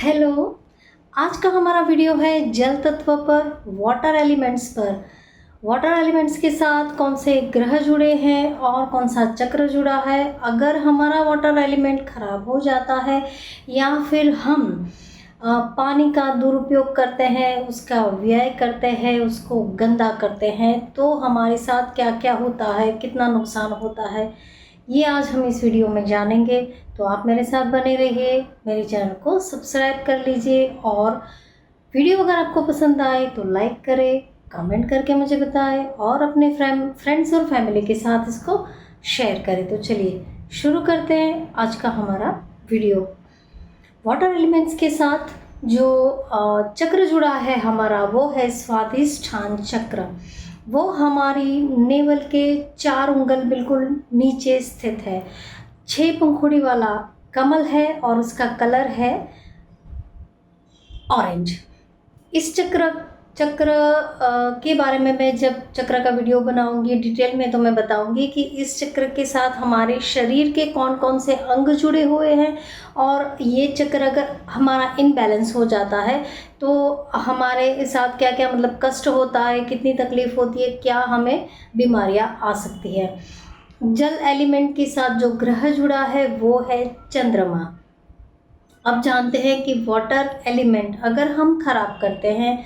Hello. आज का हमारा वीडियो है जल तत्व पर, वाटर एलिमेंट्स पर। वाटर एलिमेंट्स के साथ कौन से ग्रह जुड़े हैं और कौन सा चक्र जुड़ा है। अगर हमारा वाटर एलिमेंट खराब हो जाता है या फिर हम पानी का दुरुपयोग करते हैं, उसका व्यय करते हैं, उसको गंदा करते हैं, तो हमारे साथ क्या क्या होता है, कितना नुकसान होता है, ये आज हम इस वीडियो में जानेंगे। तो आप मेरे साथ बने रहिए, मेरे चैनल को सब्सक्राइब कर लीजिए और वीडियो अगर आपको पसंद आए तो लाइक करें, कमेंट करके मुझे बताएं और अपने फ्रेंड्स और फैमिली के साथ इसको शेयर करें। तो चलिए शुरू करते हैं आज का हमारा वीडियो। वाटर एलिमेंट्स के साथ जो चक्र जुड़ा है हमारा, वो है स्वाधिष्ठान चक्र। वो हमारी नेवल के 4 उंगल बिल्कुल नीचे स्थित है। 6 पंखुड़ी वाला कमल है और उसका कलर है ऑरेंज। इस चक्र के बारे में मैं जब चक्र का वीडियो बनाऊंगी डिटेल में तो मैं बताऊंगी कि इस चक्र के साथ हमारे शरीर के कौन कौन से अंग जुड़े हुए हैं, और ये चक्र अगर हमारा इनबैलेंस हो जाता है तो हमारे साथ क्या क्या मतलब कष्ट होता है, कितनी तकलीफ होती है, क्या हमें बीमारियां आ सकती है। जल एलिमेंट के साथ जो ग्रह जुड़ा है वो है चंद्रमा। अब जानते हैं कि वाटर एलिमेंट अगर हम खराब करते हैं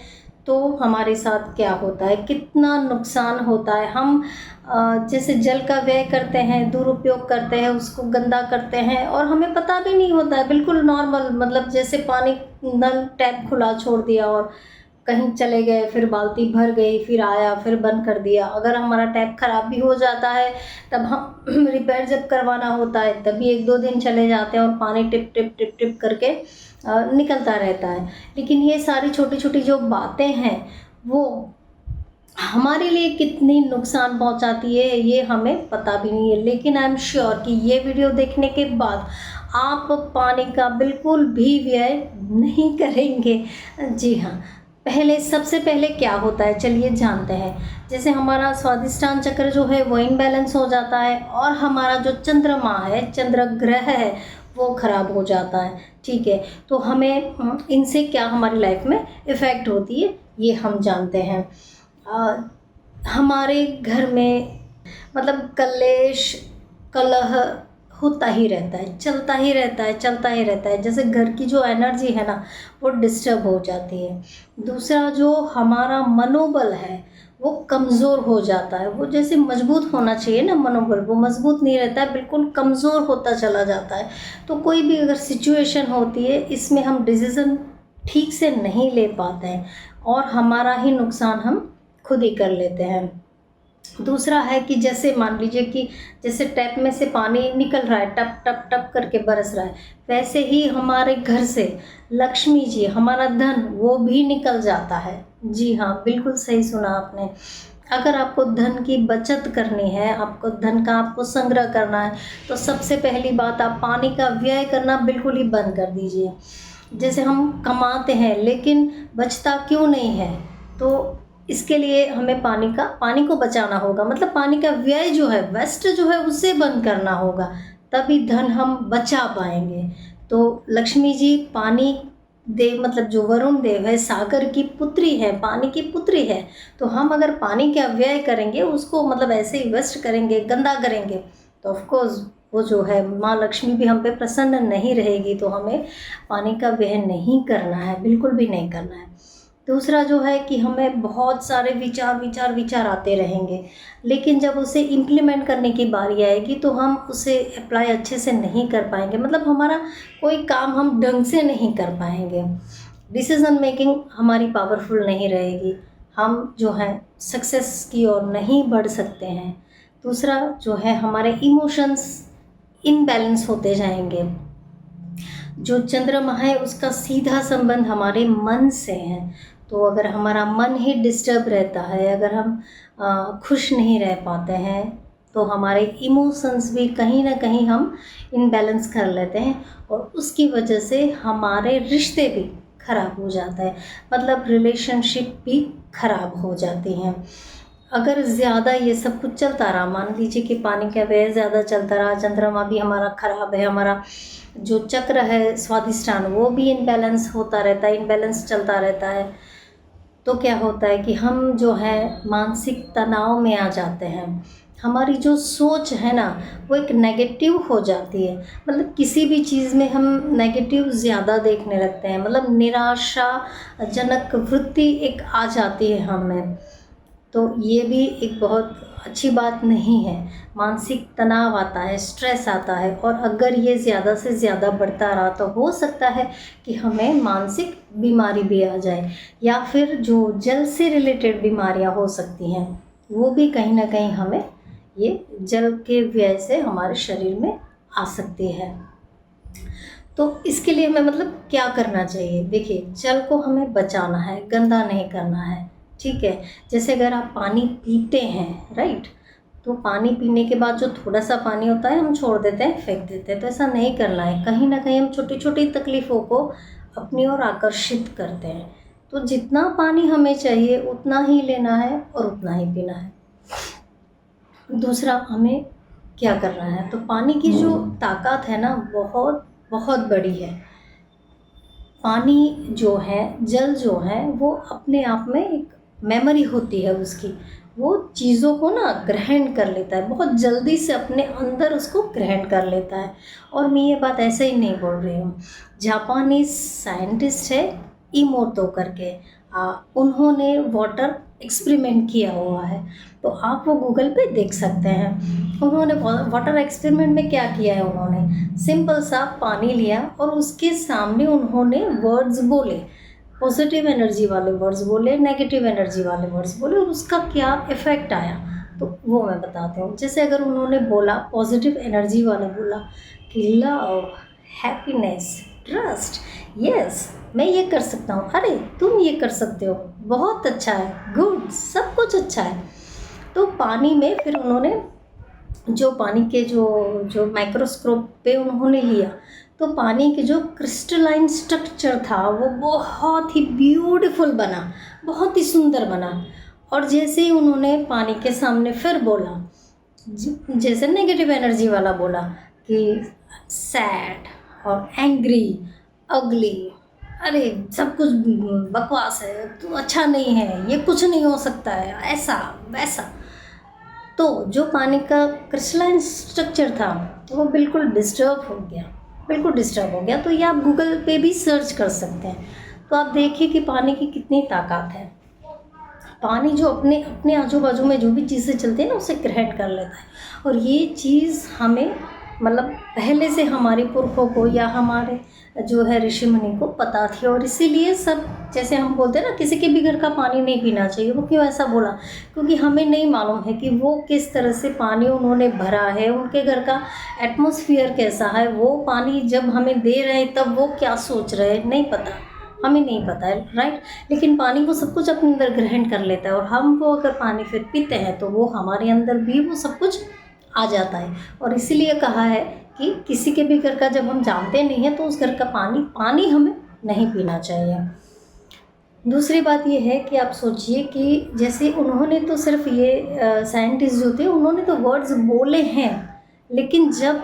तो हमारे साथ क्या होता है, कितना नुकसान होता है। हम जैसे जल का व्यय करते हैं, दुरुपयोग करते हैं, उसको गंदा करते हैं और हमें पता भी नहीं होता है। बिल्कुल नॉर्मल, मतलब जैसे पानी नल टैप खुला छोड़ दिया और कहीं चले गए, फिर बाल्टी भर गई, फिर आया, फिर बंद कर दिया। अगर हमारा टैप ख़राब भी हो जाता है तब हम रिपेयर जब करवाना होता है तभी 1-2 दिन चले जाते हैं और पानी टिप टिप टिप टिप करके निकलता रहता है। लेकिन ये सारी छोटी छोटी जो बातें हैं वो हमारे लिए कितनी नुकसान पहुंचाती है ये हमें पता भी नहीं है। लेकिन आई एम श्योर कि ये वीडियो देखने के बाद आप पानी का बिल्कुल भी व्यय नहीं करेंगे। जी हाँ, सबसे पहले क्या होता है चलिए जानते हैं। जैसे हमारा स्वादिष्टान चक्र जो है वो इनबैलेंस हो जाता है और हमारा जो चंद्रमा है, चंद्र ग्रह है, वो खराब हो जाता है। ठीक है, तो हमें इनसे क्या हमारी लाइफ में इफ़ेक्ट होती है ये हम जानते हैं। हमारे घर में मतलब कलेश कलह होता ही रहता है, चलता ही रहता है, चलता ही रहता है। जैसे घर की जो एनर्जी है ना वो डिस्टर्ब हो जाती है। दूसरा जो हमारा मनोबल है वो कमज़ोर हो जाता है। वो जैसे मजबूत होना चाहिए ना मनोबल, वो मजबूत नहीं रहता है, बिल्कुल कमज़ोर होता चला जाता है। तो कोई भी अगर सिचुएशन होती है इसमें हम डिसीज़न ठीक से नहीं ले पाते हैं और हमारा ही नुकसान हम खुद ही कर लेते हैं। दूसरा है कि जैसे मान लीजिए कि जैसे टैप में से पानी निकल रहा है, टप टप टप करके बरस रहा है, वैसे ही हमारे घर से लक्ष्मी जी, हमारा धन, वो भी निकल जाता है। जी हाँ, बिल्कुल सही सुना आपने। अगर आपको धन की बचत करनी है, आपको धन का आपको संग्रह करना है, तो सबसे पहली बात आप पानी का व्यय करना बिल्कुल ही बंद कर दीजिए। जैसे हम कमाते हैं लेकिन बचता क्यों नहीं है, तो इसके लिए हमें पानी को बचाना होगा। मतलब पानी का व्यय जो है, वेस्ट जो है, उसे बंद करना होगा, तभी धन हम बचा पाएंगे। तो लक्ष्मी जी पानी देव, मतलब जो वरुण देव है, सागर की पुत्री है, पानी की पुत्री है। तो हम अगर पानी का व्यय करेंगे, उसको मतलब ऐसे ही वेस्ट करेंगे, गंदा करेंगे, तो ऑफकोर्स वो जो है माँ लक्ष्मी भी हम पे प्रसन्न नहीं रहेगी। तो हमें पानी का व्यय नहीं करना है, बिल्कुल भी नहीं करना है। दूसरा जो है कि हमें बहुत सारे विचार आते रहेंगे, लेकिन जब उसे इम्प्लीमेंट करने की बारी आएगी तो हम उसे अप्लाई अच्छे से नहीं कर पाएंगे। मतलब हमारा कोई काम हम ढंग से नहीं कर पाएंगे, डिसीज़न मेकिंग हमारी पावरफुल नहीं रहेगी, हम जो है सक्सेस की ओर नहीं बढ़ सकते हैं। दूसरा जो है हमारे इमोशंस इनबैलेंस होते जाएंगे। जो चंद्रमा है उसका सीधा संबंध हमारे मन से है। तो अगर हमारा मन ही डिस्टर्ब रहता है, अगर हम खुश नहीं रह पाते हैं, तो हमारे इमोशंस भी कहीं ना कहीं हम इनबैलेंस कर लेते हैं और उसकी वजह से हमारे रिश्ते भी खराब हो जाते हैं, मतलब रिलेशनशिप भी खराब हो जाती हैं। अगर ज़्यादा ये सब कुछ चलता रहा, मान लीजिए कि पानी का व्यय ज़्यादा चलता रहा, चंद्रमा भी हमारा ख़राब है, हमारा जो चक्र है स्वादिष्टान वो भी इनबैलेंस होता रहता है, इनबैलेंस चलता रहता है, तो क्या होता है कि हम जो है मानसिक तनाव में आ जाते हैं। हमारी जो सोच है ना वो एक नेगेटिव हो जाती है, मतलब किसी भी चीज़ में हम नेगेटिव ज़्यादा देखने लगते हैं, मतलब निराशाजनक वृत्ति एक आ जाती है हमें। तो ये भी एक बहुत अच्छी बात नहीं है। मानसिक तनाव आता है, स्ट्रेस आता है, और अगर ये ज़्यादा से ज़्यादा बढ़ता रहा तो हो सकता है कि हमें मानसिक बीमारी भी आ जाए, या फिर जो जल से रिलेटेड बीमारियां हो सकती हैं वो भी कहीं ना कहीं हमें ये जल के व्यय से हमारे शरीर में आ सकती है। तो इसके लिए हमें मतलब क्या करना चाहिए? देखिए, जल को हमें बचाना है, गंदा नहीं करना है, ठीक है। जैसे अगर आप पानी पीते हैं, राइट, तो पानी पीने के बाद जो थोड़ा सा पानी होता है हम छोड़ देते हैं, फेंक देते हैं, तो ऐसा नहीं करना है। कहीं ना कहीं हम छोटी छोटी तकलीफ़ों को अपनी ओर आकर्षित करते हैं। तो जितना पानी हमें चाहिए उतना ही लेना है और उतना ही पीना है। दूसरा, हमें क्या करना है, तो पानी की जो ताकत है ना बहुत बहुत बड़ी है। पानी जो है, जल जो है, वो अपने आप में एक मेमोरी होती है उसकी, वो चीज़ों को ना ग्रहण कर लेता है, बहुत जल्दी से अपने अंदर उसको ग्रहण कर लेता है। और मैं ये बात ऐसे ही नहीं बोल रही हूँ। जापानीज साइंटिस्ट है इमोटो करके, उन्होंने वाटर एक्सपेरिमेंट किया हुआ है, तो आप वो गूगल पे देख सकते हैं। उन्होंने वाटर एक्सपेरिमेंट में क्या किया है, उन्होंने सिंपल सा पानी लिया और उसके सामने उन्होंने वर्ड्स बोले, पॉजिटिव एनर्जी वाले वर्ड्स बोले, नेगेटिव एनर्जी वाले वर्ड्स बोले, और उसका क्या इफ़ेक्ट आया तो वो मैं बताती हूँ। जैसे अगर उन्होंने बोला, पॉजिटिव एनर्जी वाला बोला कि लव, हैप्पीनेस, ट्रस्ट, यस मैं ये कर सकता हूँ, अरे तुम ये कर सकते हो, बहुत अच्छा है, गुड, सब कुछ अच्छा है। तो पानी में फिर उन्होंने जो पानी के जो माइक्रोस्कोप पे उन्होंने लिया, तो पानी के जो क्रिस्टलाइन स्ट्रक्चर था वो बहुत ही ब्यूटीफुल बना, बहुत ही सुंदर बना। और जैसे ही उन्होंने पानी के सामने फिर बोला, जैसे नेगेटिव एनर्जी वाला बोला कि सैड और एंग्री, अगली, अरे सब कुछ बकवास है, तो अच्छा नहीं है, ये कुछ नहीं हो सकता है, ऐसा वैसा, तो जो पानी का क्रिस्टलाइन स्ट्रक्चर था वो बिल्कुल डिस्टर्ब हो गया, बिल्कुल डिस्टर्ब हो गया। तो ये आप गूगल पे भी सर्च कर सकते हैं, तो आप देखिए कि पानी की कितनी ताकत है। पानी जो अपने अपने आजू बाजू में जो भी चीज़ें चलती हैं ना उसे ग्रहण कर लेता है, और ये चीज़ हमें मतलब पहले से हमारे पुरखों को या हमारे जो है ऋषि मुनि को पता थी, और इसीलिए सब, जैसे हम बोलते हैं ना किसी के भी घर का पानी नहीं पीना चाहिए, वो क्यों ऐसा बोला? क्योंकि हमें नहीं मालूम है कि वो किस तरह से पानी उन्होंने भरा है, उनके घर का एटमॉस्फेयर कैसा है, वो पानी जब हमें दे रहे हैं तब वो क्या सोच रहे हैं, नहीं पता, हमें नहीं पता है, राइट। लेकिन पानी वो सब कुछ अपने अंदर ग्रहण कर लेता है, और हम वो अगर पानी फिर पीते हैं तो वो हमारे अंदर भी वो सब कुछ आ जाता है। और इसीलिए कहा है कि किसी के भी घर का जब हम जानते नहीं हैं तो उस घर का पानी हमें नहीं पीना चाहिए। दूसरी बात ये है कि आप सोचिए कि जैसे उन्होंने तो सिर्फ ये साइंटिस्ट जो थे उन्होंने तो वर्ड्स बोले हैं, लेकिन जब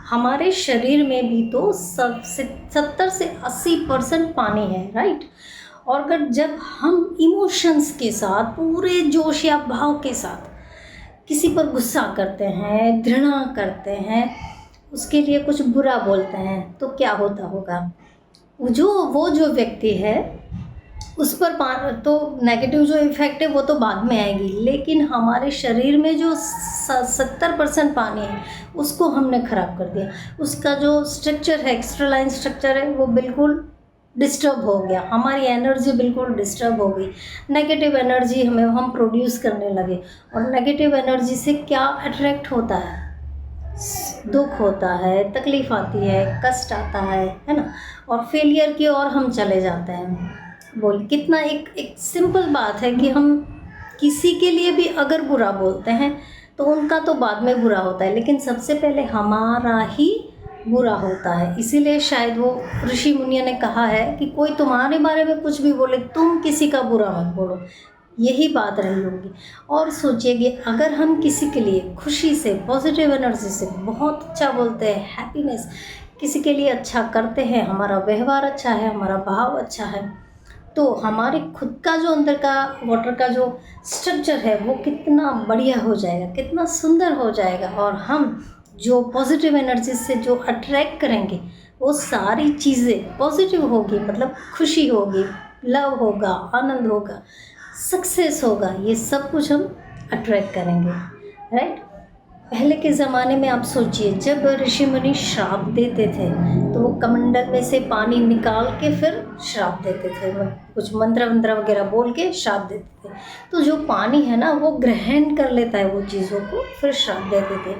हमारे शरीर में भी तो 70 से 80% पानी है, राइट। और अगर जब हम इमोशंस के साथ पूरे जोश या भाव के साथ किसी पर गुस्सा करते हैं, घृणा करते हैं, उसके लिए कुछ बुरा बोलते हैं, तो क्या होता होगा? वो जो व्यक्ति है उस पर तो नेगेटिव जो इफ़ेक्ट है वो तो बाद में आएगी, लेकिन हमारे शरीर में जो 70% पानी है उसको हमने ख़राब कर दिया। उसका जो स्ट्रक्चर है, एक्स्ट्रालाइन स्ट्रक्चर है, वो बिल्कुल डिस्टर्ब हो गया, हमारी एनर्जी बिल्कुल डिस्टर्ब हो गई, नेगेटिव एनर्जी हम प्रोड्यूस करने लगे। और नेगेटिव एनर्जी से क्या अट्रैक्ट होता है? दुख होता है, तकलीफ़ आती है, कष्ट आता है ना, और फेलियर की ओर हम चले जाते हैं। बोल कितना एक सिंपल बात है कि हम किसी के लिए भी अगर बुरा बोलते हैं तो उनका तो बाद में बुरा होता है, लेकिन सबसे पहले हमारा ही बुरा होता है। इसीलिए शायद वो ऋषि मुनियों ने कहा है कि कोई तुम्हारे बारे में कुछ भी बोले, तुम किसी का बुरा मत बोलो, यही बात रही होगी। और सोचिए कि अगर हम किसी के लिए खुशी से, पॉजिटिव एनर्जी से बहुत अच्छा बोलते हैं, हैप्पीनेस किसी के लिए अच्छा करते हैं, हमारा व्यवहार अच्छा है, हमारा भाव अच्छा है, तो हमारे खुद का जो अंदर का वाटर का जो स्ट्रक्चर है वो कितना बढ़िया हो जाएगा, कितना सुंदर हो जाएगा। और हम जो पॉजिटिव एनर्जी से जो अट्रैक्ट करेंगे वो सारी चीज़ें पॉजिटिव होगी, मतलब खुशी होगी, लव होगा, आनंद होगा, सक्सेस होगा, ये सब कुछ हम अट्रैक्ट करेंगे, राइट। पहले के ज़माने में आप सोचिए, जब ऋषि मुनि श्राप देते थे तो वो कमंडल में से पानी निकाल के फिर श्राप देते थे, कुछ मंत्र वंत्र वगैरह बोल के श्राप देते थे। तो जो पानी है ना वो ग्रहण कर लेता है वो चीज़ों को, फिर श्राप देते थे।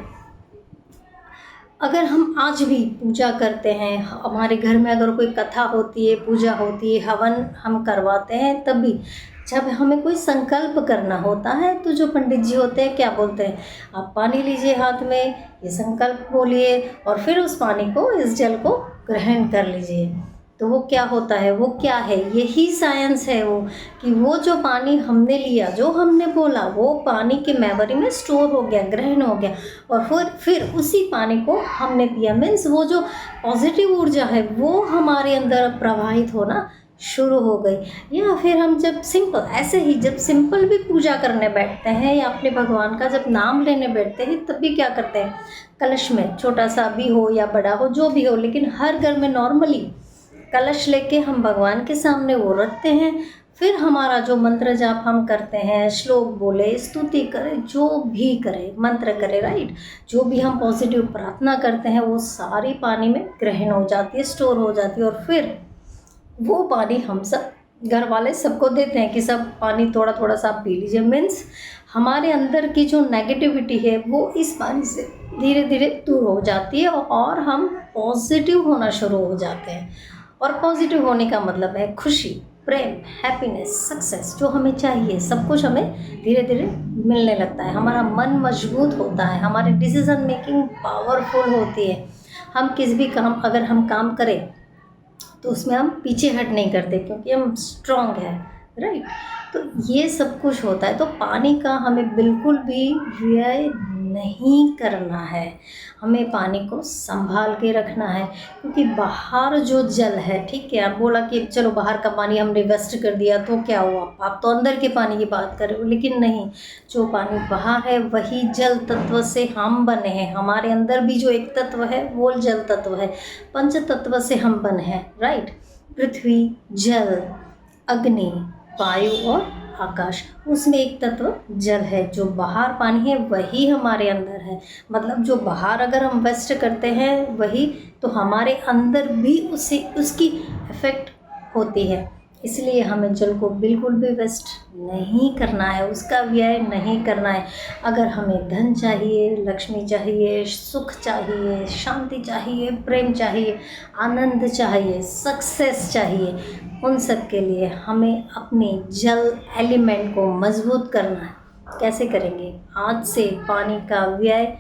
अगर हम आज भी पूजा करते हैं, हमारे घर में अगर कोई कथा होती है, पूजा होती है, हवन हम करवाते हैं, तभी जब हमें कोई संकल्प करना होता है तो जो पंडित जी होते हैं क्या बोलते हैं, आप पानी लीजिए हाथ में, ये संकल्प बोलिए और फिर उस पानी को, इस जल को ग्रहण कर लीजिए। तो वो क्या होता है, वो क्या है, यही साइंस है वो, कि वो जो पानी हमने लिया, जो हमने बोला, वो पानी के मेमोरी में स्टोर हो गया, ग्रहण हो गया, और फिर उसी पानी को हमने पिया। मीन्स वो जो पॉजिटिव ऊर्जा है वो हमारे अंदर प्रवाहित होना शुरू हो गई। या फिर हम जब सिंपल, ऐसे ही जब सिंपल भी पूजा करने बैठते हैं या अपने भगवान का जब नाम लेने बैठते हैं, तब भी क्या करते हैं, कलश में, छोटा सा भी हो या बड़ा हो, जो भी हो, लेकिन हर घर में नॉर्मली कलश लेके हम भगवान के सामने वो रखते हैं। फिर हमारा जो मंत्र जाप हम करते हैं, श्लोक बोले, स्तुति करें, जो भी करें, मंत्र करें, राइट, जो भी हम पॉजिटिव प्रार्थना करते हैं वो सारी पानी में ग्रहण हो जाती है, स्टोर हो जाती है। और फिर वो पानी हम सब घर वाले सबको देते हैं कि सब पानी थोड़ा थोड़ा सा पी लीजिए। मीन्स हमारे अंदर की जो नेगेटिविटी है वो इस पानी से धीरे धीरे दूर हो जाती है और हम पॉजिटिव होना शुरू हो जाते हैं। और पॉजिटिव होने का मतलब है खुशी, प्रेम, हैप्पीनेस, सक्सेस, जो हमें चाहिए सब कुछ हमें धीरे धीरे मिलने लगता है। हमारा मन मजबूत होता है, हमारी डिसीज़न मेकिंग पावरफुल होती है। हम किसी भी काम, अगर हम काम करें तो उसमें हम पीछे हट नहीं करते क्योंकि हम स्ट्रांग हैं, राइट। तो ये सब कुछ होता है। तो पानी का हमें बिल्कुल भी व्यय नहीं करना है, हमें पानी को संभाल के रखना है। क्योंकि बाहर जो जल है, ठीक है, आप बोला कि चलो बाहर का पानी हमने वेस्ट कर दिया तो क्या हुआ, आप तो अंदर के पानी की बात कर रहे हो, लेकिन नहीं, जो पानी बाहर है वही जल तत्व से हम बने हैं। हमारे अंदर भी जो एक तत्व है वो जल तत्व है, पंच तत्व से हम बने हैं, राइट। पृथ्वी, जल, अग्नि, वायु और आकाश, उसमें एक तत्व जल है। जो बाहर पानी है वही हमारे अंदर है। मतलब जो बाहर अगर हम वेस्ट करते हैं वही, तो हमारे अंदर भी उसकी इफ़ेक्ट होती है। इसलिए हमें जल को बिल्कुल भी वेस्ट नहीं करना है, उसका व्यय नहीं करना है। अगर हमें धन चाहिए, लक्ष्मी चाहिए, सुख चाहिए, शांति चाहिए, प्रेम चाहिए, आनंद चाहिए, सक्सेस चाहिए, उन सब के लिए हमें अपने जल एलिमेंट को मजबूत करना है। कैसे करेंगे? आज से पानी का व्यय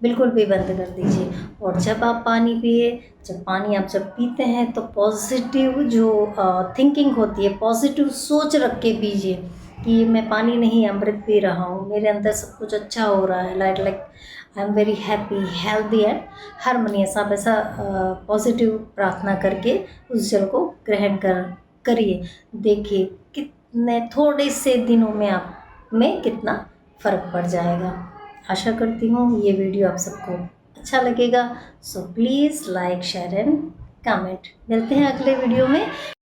बिल्कुल भी बंद कर दीजिए। और जब आप पानी पिए, जब पीते हैं तो पॉजिटिव जो थिंकिंग होती है, पॉजिटिव सोच रख के पीजिए कि मैं पानी नहीं अमृत पी रहा हूँ, मेरे अंदर सब कुछ अच्छा हो रहा है, like I am very happy, healthy and harmonious. आप ऐसा पॉजिटिव प्रार्थना करके उस जल को ग्रहण करिए। देखिए कितने थोड़े से दिनों में आप में कितना फ़र्क पड़ जाएगा। आशा करती हूँ ये वीडियो आप सबको अच्छा लगेगा। So please like, share and comment. मिलते हैं अगले वीडियो में।